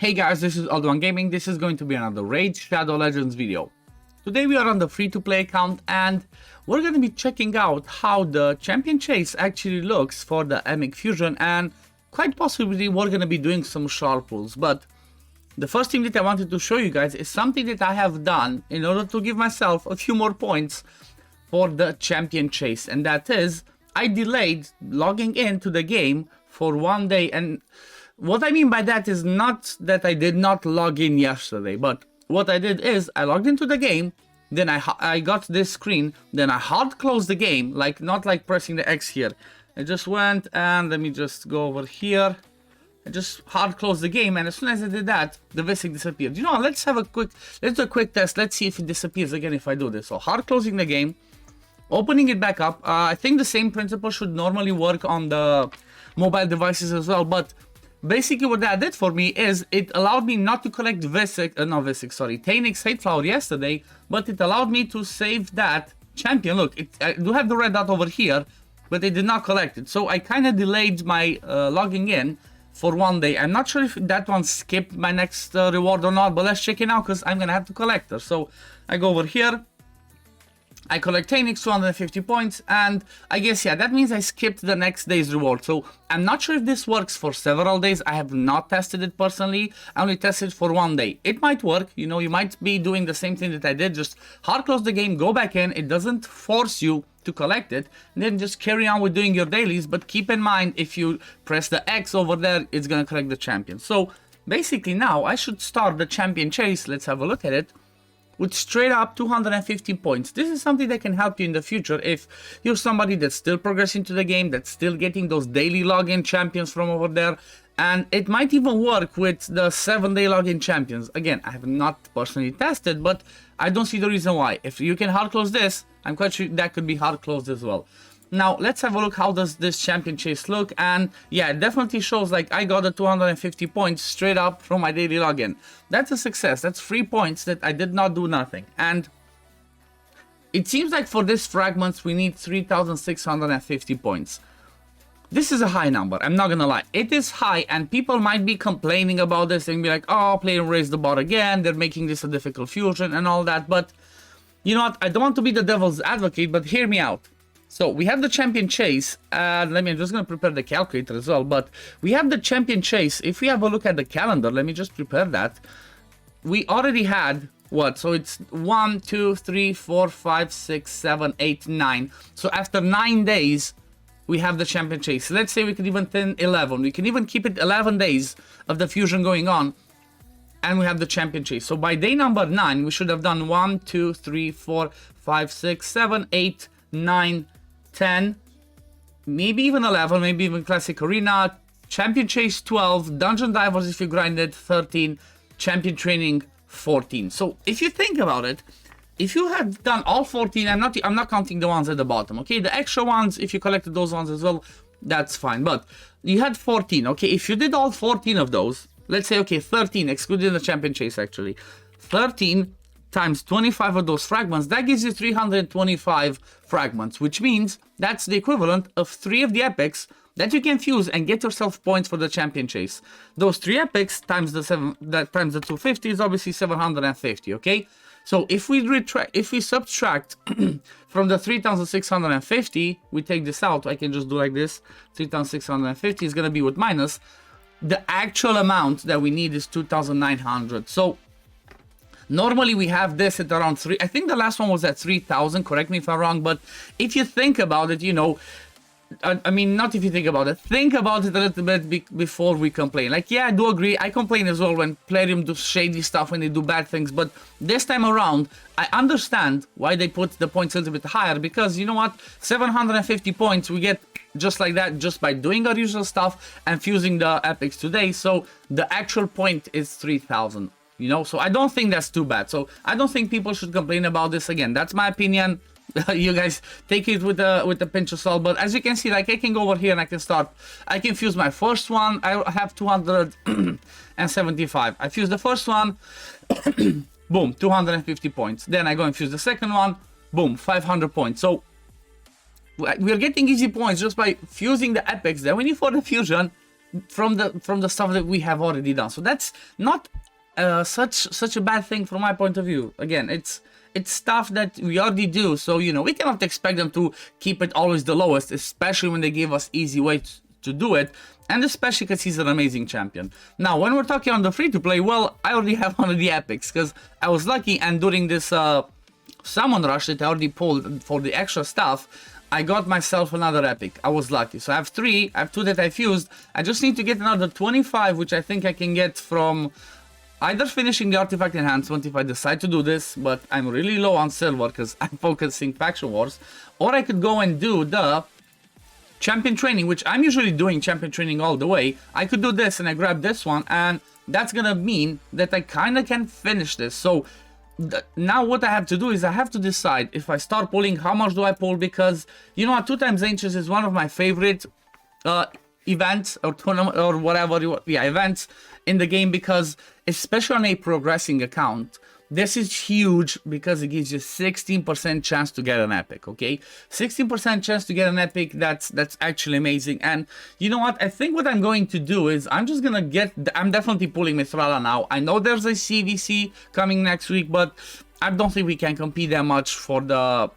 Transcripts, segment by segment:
Hey guys, this is OddOneGaming. This is going to be another Raid Shadow Legends video. Today we are on the free-to-play account and we're going to be checking out how the champion chase actually looks for the Emic fusion, and quite possibly we're going to be doing some sharp pulls. But the first thing that I wanted to show you guys is something that I have done in order to give myself a few more points for the champion chase, and that is I delayed logging into the game for 1 day. And what I mean by that is not that I did not log in yesterday, but what I did is I logged into the game, then I got this screen, then I hard closed the game, not like pressing the X here. I just went and let me just go over here. I just hard closed the game, and as soon as I did that, the VSIC disappeared. You know, let's do a quick test. Let's see if it disappears again if I do this. So hard closing the game, opening it back up. I think the same principle should normally work on the mobile devices as well, but basically what that did for me is it allowed me not to collect Tainix Hate Flower yesterday, but it allowed me to save that champion. Look, I do have the red dot over here, but it did not collect it. So I kind of delayed my logging in for 1 day. I'm not sure if that one skipped my next reward or not, but let's check it out because I'm going to have to collect her. So I go over here. I collect Tainix, 250 points, and I guess, yeah, that means I skipped the next day's reward. So I'm not sure if this works for several days. I have not tested it personally. I only tested it for 1 day. It might work. You know, you might be doing the same thing that I did. Just hard close the game, go back in. It doesn't force you to collect it. And then just carry on with doing your dailies. But keep in mind, if you press the X over there, it's going to collect the champion. So basically now I should start the champion chase. Let's have a look at it. With straight up 250 points. This is something that can help you in the future if you're somebody that's still progressing to the game, that's still getting those daily login champions from over there. And it might even work with the 7-day login champions. Again, I have not personally tested, but I don't see the reason why. If you can hard close this, I'm quite sure that could be hard closed as well. Now, let's have a look how does this champion chase look. And yeah, it definitely shows like I got the 250 points straight up from my daily login. That's a success. That's 3 points that I did not do nothing. And it seems like for this fragments, we need 3,650 points. This is a high number. I'm not gonna lie. It is high, and people might be complaining about this and be like, oh, player raised the bar again. They're making this a difficult fusion and all that. But you know what? I don't want to be the devil's advocate, but hear me out. So we have the champion chase, and I'm just going to prepare the calculator as well, but we have the champion chase. If we have a look at the calendar, let me just prepare that. We already had, what? So it's 1, 2, 3, 4, 5, 6, 7, 8, 9. So after 9 days, we have the champion chase. Let's say we could even 11. We can even keep it 11 days of the fusion going on, and we have the champion chase. So by day number 9, we should have done 1, 2, 3, 4, 5, 6, 7, 8, 9, 10, maybe even 11, maybe even Classic Arena, Champion Chase 12, Dungeon Divers if you grinded 13, Champion Training 14. So if you think about it, if you had done all 14, I'm not counting the ones at the bottom, okay? The extra ones, if you collected those ones as well, that's fine. But you had 14, okay? If you did all 14 of those, let's say, okay, 13, excluding the Champion Chase actually, 13 times 25 of those fragments, that gives you 325 fragments, which means that's the equivalent of 3 of the epics that you can fuse and get yourself points for the champion chase. Those 3 epics times the 250 is obviously 750, okay? So if we subtract from the 3,650, we take this out, I can just do like this, 3,650 is gonna be with minus. The actual amount that we need is 2,900. So normally we have this at around 3. I think the last one was at 3,000. Correct me if I'm wrong. But if you think about it, you know, I mean, not if you think about it. Think about it a little bit before we complain. Like, yeah, I do agree. I complain as well when Plarium do shady stuff, when they do bad things. But this time around, I understand why they put the points a little bit higher. Because, you know what? 750 points we get just like that, just by doing our usual stuff and fusing the epics today. So the actual point is 3,000. You know, so I don't think that's too bad. So I don't think people should complain about this. Again, that's my opinion. You guys take it with a pinch of salt. But as you can see, like, I can go over here and I can fuse my first one. I have 275. I fuse the first one, boom, 250 points. Then I go and fuse the second one, boom, 500 points. So we're getting easy points just by fusing the epics that we need for the fusion from the stuff that we have already done. So that's not such a bad thing from my point of view. Again, it's stuff that we already do, so you know we cannot expect them to keep it always the lowest, especially when they give us easy ways to do it, and especially because he's an amazing champion. Now, when we're talking on the free-to-play, well, I already have one of the epics because I was lucky, and during this summon rush that I already pulled for the extra stuff, I got myself another epic. I was lucky. So I have 3, I have 2 that I've used. I just need to get another 25, which I think I can get from either finishing the artifact enhancement if I decide to do this, but I'm really low on silver because I'm focusing faction wars, or I could go and do the champion training, which I'm usually doing champion training all the way. I could do this and I grab this one, and that's gonna mean that I kind of can finish this. So now what I have to do is I have to decide if I start pulling, how much do I pull, because you know 2 times Ancients is one of my favorite events or tournament or whatever, events in the game, because especially on a progressing account, this is huge because it gives you 16% chance to get an epic, okay? 16% chance to get an epic, that's actually amazing. And you know what? I think what I'm going to do is I'm just gonna I'm definitely pulling Mithrala now. I know there's a CVC coming next week, but I don't think we can compete that much for the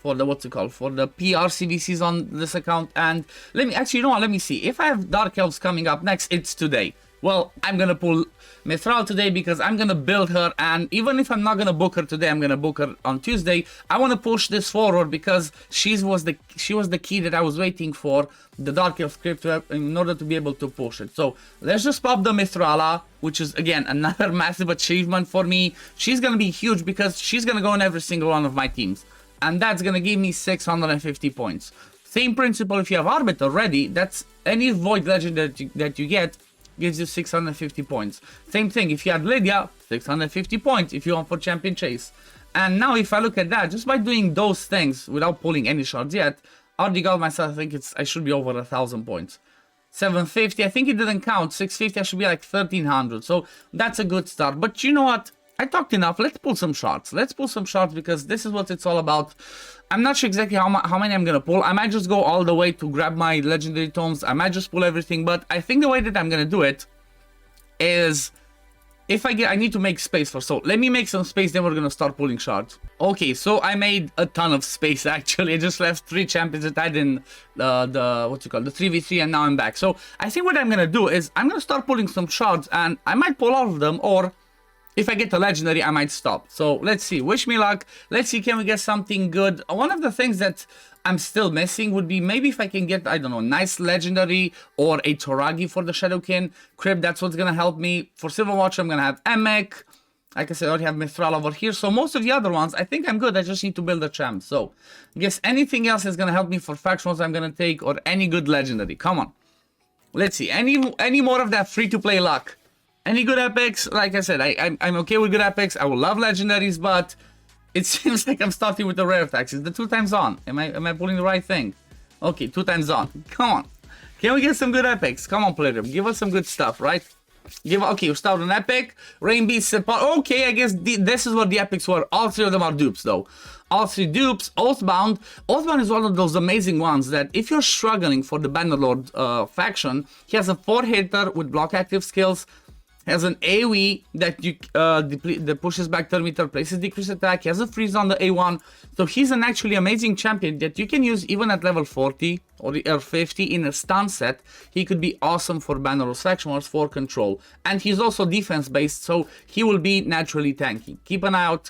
what's it called, for the PR CVCs on this account. And let me actually, you know what, let me see if I have Dark Elves coming up next. It's today. Well, I'm gonna pull Mithral today because I'm gonna build her, and even if I'm not gonna book her today, I'm gonna book her on Tuesday. I want to push this forward because she was the key that I was waiting for, the Dark Elf script, in order to be able to push it. So let's just pop the Mithrala, which is again another massive achievement for me. She's gonna be huge because she's gonna go in every single one of my teams, and that's gonna give me 650 points. Same principle if you have Arbiter ready. That's any Void Legend that you get gives you 650 points. Same thing if you had Lydia, 650 points if you want for Champion Chase. And now if I look at that, just by doing those things without pulling any shards yet, I already got myself, I think I should be over 1,000 points. 750, I think it didn't count. 650, I should be like 1,300. So that's a good start. But you know what? I talked enough. Let's pull some shards. Let's pull some shards because this is what it's all about. I'm not sure exactly how many I'm gonna pull. I might just go all the way to grab my legendary tomes. I might just pull everything, but I think the way that I'm gonna do it is if I need to make space for. So let me make some space, then we're gonna start pulling shards. Okay, so I made a ton of space actually. I just left 3 champions that I didn't the 3v3, and now I'm back. So I think what I'm gonna do is I'm gonna start pulling some shards, and I might pull all of them, or if I get a legendary, I might stop. So let's see. Wish me luck. Let's see, can we get something good? One of the things that I'm still missing would be maybe if I can get, I don't know, nice legendary or a Toragi for the Shadowkin Crypt. That's what's going to help me. For Silverwatch, I'm going to have Emic. Like I said, I already have Mithral over here. So most of the other ones, I think I'm good. I just need to build a champ. So I guess anything else is going to help me for factions I'm going to take, or any good legendary. Come on. Let's see. Any more of that free-to-play luck. Any good epics? Like I said, I'm okay with good epics. I will love legendaries, but it seems like I'm starting with the rare attacks. It's the 2 times on. Am I pulling the right thing? Okay, 2 times on. Come on. Can we get some good epics? Come on, player. Give us some good stuff, right? Okay, we start an epic. Rain Beast. Okay, I guess this is what the epics were. All 3 of them are dupes, though. All 3 dupes. Oathbound. Oathbound is one of those amazing ones that if you're struggling for the Bannerlord faction, he has a 4-hitter with block active skills. Has an AoE that pushes back 30 meter, places decreased attack. He has a freeze on the A1. So he's an actually amazing champion that you can use even at level 40 or 50 in a stun set. He could be awesome for Bannerlord faction wars, for control. And he's also defense based, so he will be naturally tanky. Keep an eye out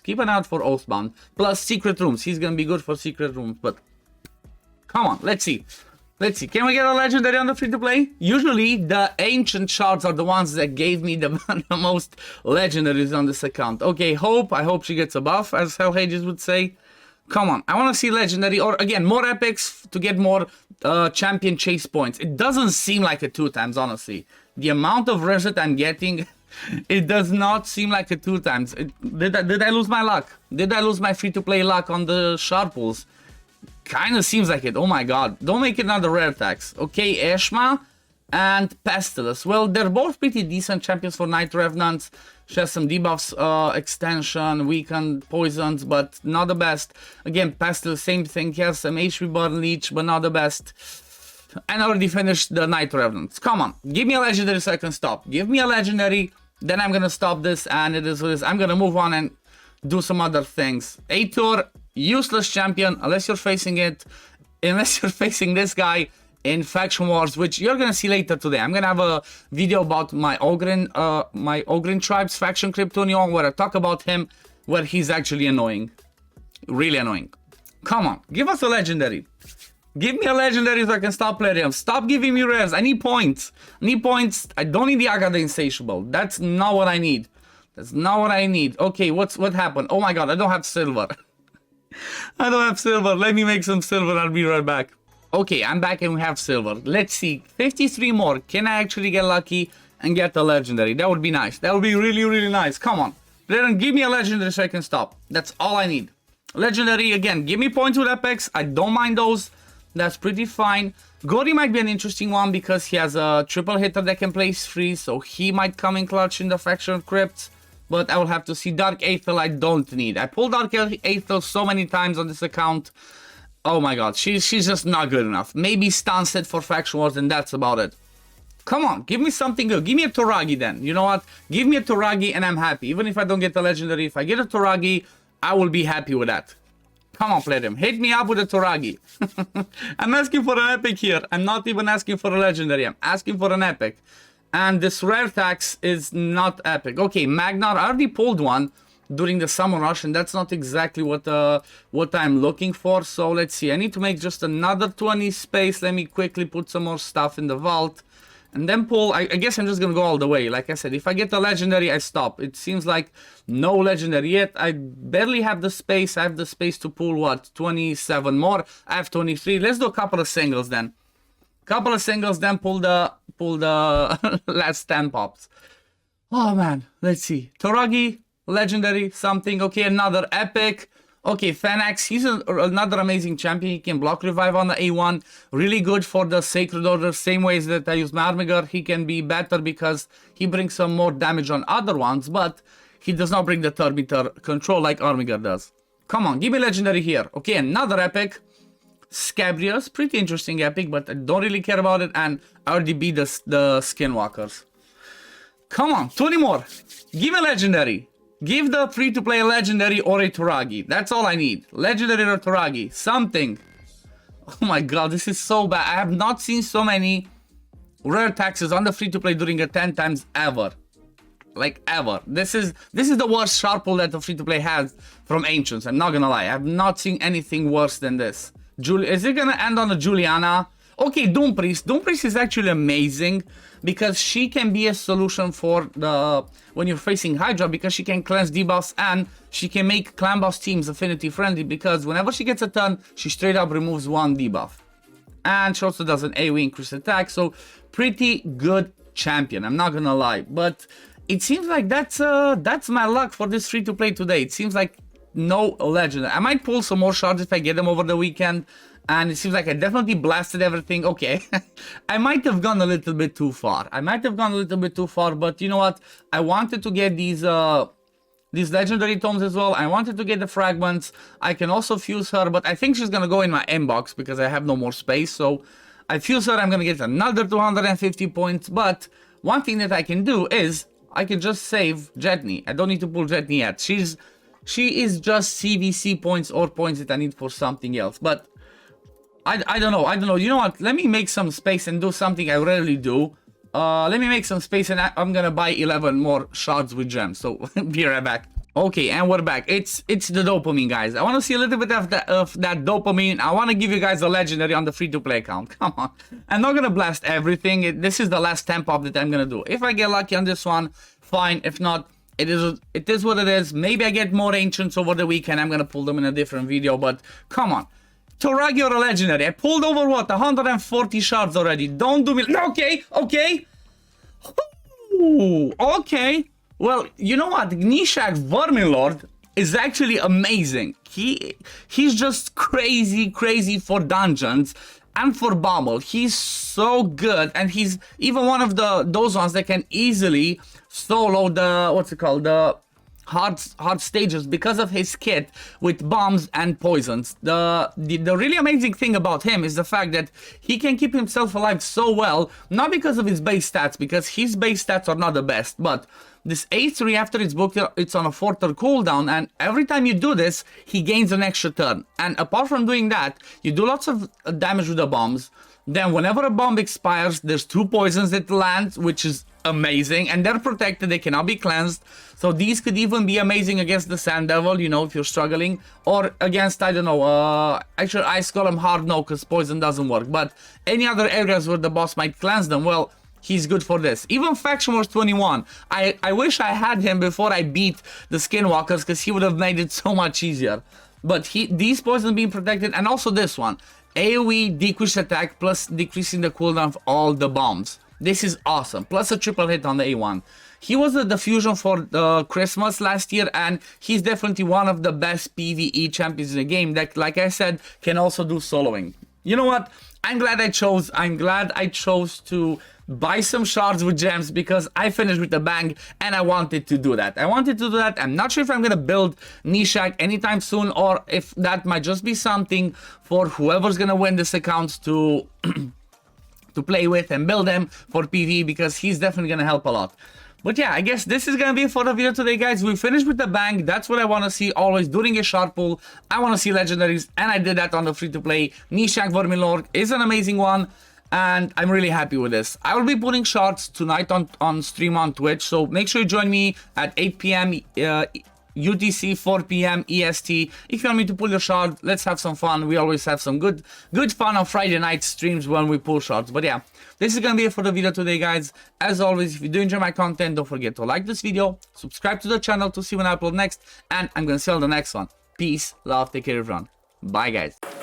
for Oathbound. Plus secret rooms. He's gonna be good for secret rooms, but come on, let's see. Let's see, can we get a legendary on the free-to-play? Usually, the ancient shards are the ones that gave me the most legendaries on this account. Okay, I hope she gets a buff, as Hell Hages would say. Come on, I want to see legendary, or again, more epics to get more champion chase points. It doesn't seem like a 2 times, honestly. The amount of rares that I'm getting, it does not seem like a 2 times. Did I lose my luck? Did I lose my free-to-play luck on the shard pulls? Kind of seems like it. Oh my god. Don't make it another rare attacks. Okay, Eshma and Pestilus. Well, they're both pretty decent champions for Night Revenants. She has some debuffs, extension, weakened, poisons, but not the best. Again, Pestilus, same thing. He has some HP burn leech, but not the best. and already finished the Night Revenants. Come on, give me a legendary so I can stop. Give me a legendary, then I'm gonna stop this, and it is what it is. I'm gonna move on and do some other things. A-Tour, useless champion, unless you're facing this guy in Faction Wars, which you're gonna see later today. I'm gonna have a video about my Ogryn Tribes faction Kryptonion, where I talk about him, where he's actually annoying. Really annoying. Come on, give us a legendary. Give me a legendary so I can stop playing him. Stop giving me rares. I need points. I need points. I don't need the Aga the Insatiable. That's not what I need. That's not what I need. Okay, what happened? Oh my god, I don't have silver. I don't have silver. Let me make some silver. I'll be right back. Okay, I'm back and we have silver. Let's see. 53 more. Can I actually get lucky and get a legendary? That would be nice. That would be really, really nice. Come on. Then give me a legendary so I can stop. That's all I need. Legendary, again, give me points with epics. I don't mind those. That's pretty fine. Gory might be an interesting one because he has a triple hitter that can place free, so he might come in clutch in the Faction Crypts. But I will have to see. Dark Aethel I don't need. I pulled Dark Aethel so many times on this account. Oh my god, she's just not good enough. Maybe stun set for Faction Wars and that's about it. Come on, give me something good. Give me a Toragi then. You know what? Give me a Toragi and I'm happy. Even if I don't get a legendary, if I get a Toragi, I will be happy with that. Come on, Platinum. Hit me up with a Toragi. I'm asking for an epic here. I'm not even asking for a legendary. I'm asking for an epic. And this rare tax is not epic. Okay, Magnar, I already pulled one during the Summon Rush, and that's not exactly what I'm looking for. So let's see. I need to make just another 20 space. Let me quickly put some more stuff in the vault. And then pull, I guess I'm just going to go all the way. Like I said, if I get a legendary, I stop. It seems like no legendary yet. I barely have the space. I have the space to pull, what, 27 more? I have 23. Let's do a couple of singles then. Couple of singles, then pull the last 10 pops. Oh, man. Let's see. Toragi, legendary, something. Okay, another epic. Okay, Fanax, he's another amazing champion. He can block revive on the A1. Really good for the Sacred Order. Same ways that I use my Armiger. He can be better because he brings some more damage on other ones, but he does not bring the third meter control like Armiger does. Come on, give me legendary here. Okay, another epic. Scabrius, pretty interesting epic, but I don't really care about it. And I already beat the Skinwalkers. Come on, 20 more. Give me legendary. Give the free-to-play legendary or a Toragi. That's all I need. Legendary or Toragi. Something. Oh my god, this is so bad. I have not seen so many rare taxes on the free-to-play during a 10 times ever. Like, ever. This is the worst sharp pull that the free-to-play has from Ancients. I'm not gonna lie. I have not seen anything worse than this. Is it gonna end on a Juliana? Okay, Doom Priest. Doom Priest is actually amazing because she can be a solution for the when you're facing Hydra, because she can cleanse debuffs and she can make clan boss teams affinity friendly, because whenever she gets a turn, she straight up removes one debuff. And she also does an AoE increase attack, so pretty good champion, I'm not gonna lie. But it seems like that's my luck for this free to play today. It seems like no legend. I might pull some more shards if I get them over the weekend. And it seems like I definitely blasted everything. Okay, I might have gone a little bit too far. But you know what? I wanted to get these legendary tomes as well. I wanted to get the fragments. I can also fuse her, but I think she's gonna go in my inbox because I have no more space. So I fuse her, I'm gonna get another 250 points. But one thing that I can do is I can just save Jetney. I don't need to pull Jetney yet. She is just CVC points or points that I need for something else. But I don't know. You know what? Let me make some space and do something I rarely do. Let me make some space and I'm gonna buy 11 more shards with gems. So be right back. Okay, and we're back. It's the dopamine, guys. I want to see a little bit of that dopamine. I want to give you guys a legendary on the free-to-play account. Come on. I'm not gonna blast everything. This is the last 10 pop that I'm gonna do. If I get lucky on this one, fine. If not, it is what it is. Maybe I get more ancients over the weekend. I'm gonna pull them in a different video. But come on. Toragi or a legendary. I pulled over what? 140 shards already. Don't do me. Okay. Ooh, okay. Well, you know what? Gnishak Verminlord is actually amazing. He's just crazy for dungeons and for Bumble. He's so good, and he's even one of those ones that can easily solo the hard stages because of his kit with bombs and poisons. The really amazing thing about him is the fact that he can keep himself alive so well, not because of his base stats, because his base stats are not the best, but this A3 after it's booked, it's on a 4-turn cooldown, and every time you do this, he gains an extra turn. And apart from doing that, you do lots of damage with the bombs. Then whenever a bomb expires, there's 2 poisons that land, which is amazing, and they're protected, they cannot be cleansed. So these could even be amazing against the Sand Devil, you know, if you're struggling, or against, I don't know, actually Ice Golem hard no, because poison doesn't work, but any other areas where the boss might cleanse them, well, he's good for this. Even Faction Wars 21, I wish I had him before I beat the Skinwalkers, because he would have made it so much easier. But these poisons being protected, and also this one, AoE decrease attack plus decreasing the cooldown of all the bombs. This is awesome. Plus a triple hit on the A1. He was the fusion for Christmas last year, and he's definitely one of the best PvE champions in the game that, like I said, can also do soloing. You know what? I'm glad I chose to buy some shards with gems, because I finished with a bang and I wanted to do that. I'm not sure if I'm gonna build Nishak anytime soon, or if that might just be something for whoever's gonna win this account to to play with and build them for PvE, because he's definitely gonna help a lot. But yeah, I guess this is gonna be it for the video today, guys. We finished with the bang. That's what I want to see always during a shard pull. I want to see legendaries, and I did that on the free-to-play. Nishak Vermilord is an amazing one, and I'm really happy with this. I will be putting shards tonight on stream on Twitch, so make sure you join me at 8 p.m. UTC, 4 p.m. EST. If you want me to pull your shard, let's have some fun. We always have some good fun on Friday night streams when we pull shards. But yeah, this is gonna be it for the video today, guys. As always, if you do enjoy my content, don't forget to like this video, subscribe to the channel to see when I upload next, and I'm gonna see you on the next one. Peace, love, take care everyone. Bye, guys.